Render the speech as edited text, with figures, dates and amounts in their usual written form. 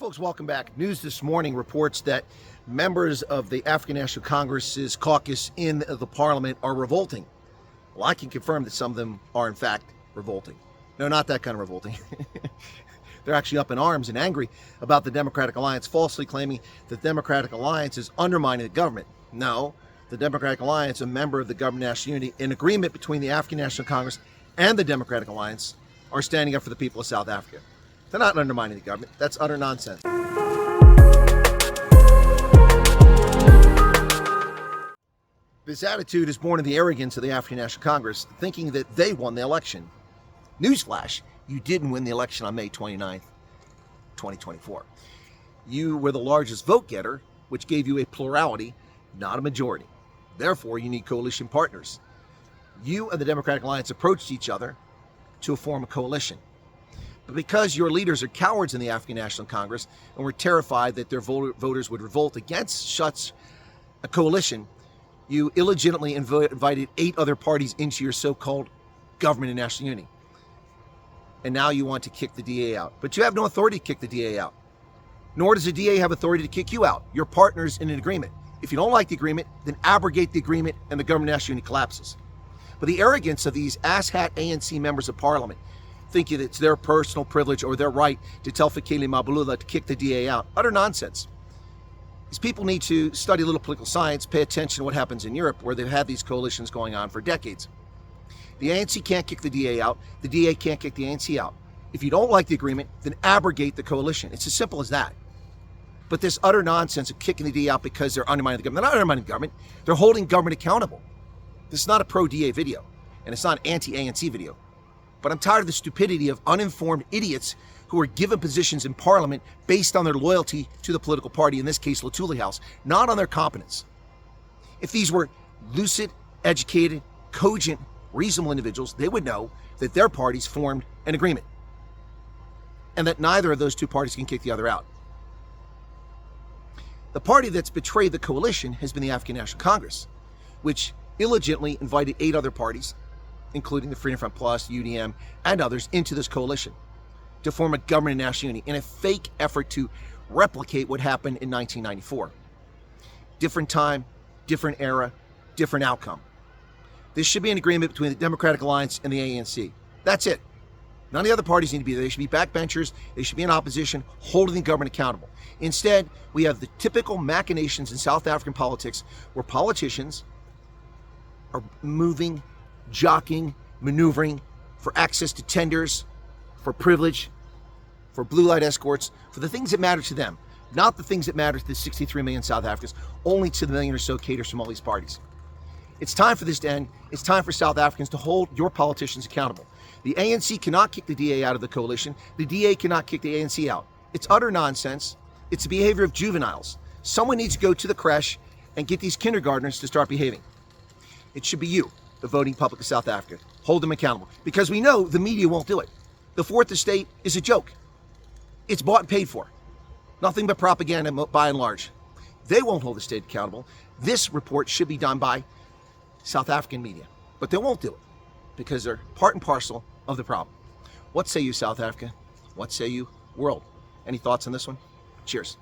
Folks, welcome back. News this morning reports that members of the African National Congress's caucus in the parliament are revolting. Well, I can confirm that some of them are in fact revolting. No, not that kind of revolting. They're actually up in arms and angry about the Democratic Alliance, falsely claiming the Democratic Alliance is undermining the government. No, the Democratic Alliance, a member of the Government of National Unity, in agreement between the African National Congress and the Democratic Alliance, are standing up for the people of South Africa. They're not undermining the government. That's utter nonsense. This attitude is born of the arrogance of the African National Congress, thinking that they won the election. Newsflash, you didn't win the election on May 29th, 2024. You were the largest vote getter, which gave you a plurality, not a majority. Therefore, you need coalition partners. You and the Democratic Alliance approached each other to form a coalition. But because your leaders are cowards in the African National Congress and were terrified that their voters would revolt against such a coalition, you illegitimately invited 8 other parties into your so-called government of national unity. And now you want to kick the DA out. But you have no authority to kick the DA out. Nor does the DA have authority to kick you out. You're partners in an agreement. If you don't like the agreement, then abrogate the agreement and the government of national unity collapses. But the arrogance of these asshat ANC members of parliament, thinking that it's their personal privilege or their right to tell Fikile Mbalula to kick the DA out. Utter nonsense. These people need to study a little political science, pay attention to what happens in Europe, where they've had these coalitions going on for decades. The ANC can't kick the DA out. The DA can't kick the ANC out. If you don't like the agreement, then abrogate the coalition. It's as simple as that. But this utter nonsense of kicking the DA out because they're undermining the government. They're not undermining the government. They're holding government accountable. This is not a pro-DA video, and it's not an anti-ANC video. But I'm tired of the stupidity of uninformed idiots who are given positions in parliament based on their loyalty to the political party, in this case, Luthuli House, not on their competence. If these were lucid, educated, cogent, reasonable individuals, they would know that their parties formed an agreement and that neither of those two parties can kick the other out. The party that's betrayed the coalition has been the African National Congress, which illegitimately invited 8 other parties, including the Freedom Front Plus, UDM, and others, into this coalition to form a government of national unity in a fake effort to replicate what happened in 1994. Different time, different era, different outcome. This should be an agreement between the Democratic Alliance and the ANC. That's it. None of the other parties need to be there. They should be backbenchers. They should be in opposition, holding the government accountable. Instead, we have the typical machinations in South African politics where politicians are moving, jockeying, maneuvering for access to tenders, for privilege, for blue light escorts, for the things that matter to them, not the things that matter to the 63 million South Africans, only to the million or so cadres from all these parties. It's time for this to end. It's time for South Africans to hold your politicians accountable. The ANC cannot kick the DA out of the coalition. The DA cannot kick the ANC out. It's utter nonsense. It's the behavior of juveniles. Someone needs to go to the creche and get these kindergartners to start behaving. It should be you, the voting public of South Africa. Hold them accountable, because we know the media won't do it. The Fourth Estate is a joke. It's bought and paid for. Nothing but propaganda by and large. They won't hold the state accountable. This report should be done by South African media, but they won't do it because they're part and parcel of the problem. What say you, South Africa? What say you, world? Any thoughts on this one? Cheers.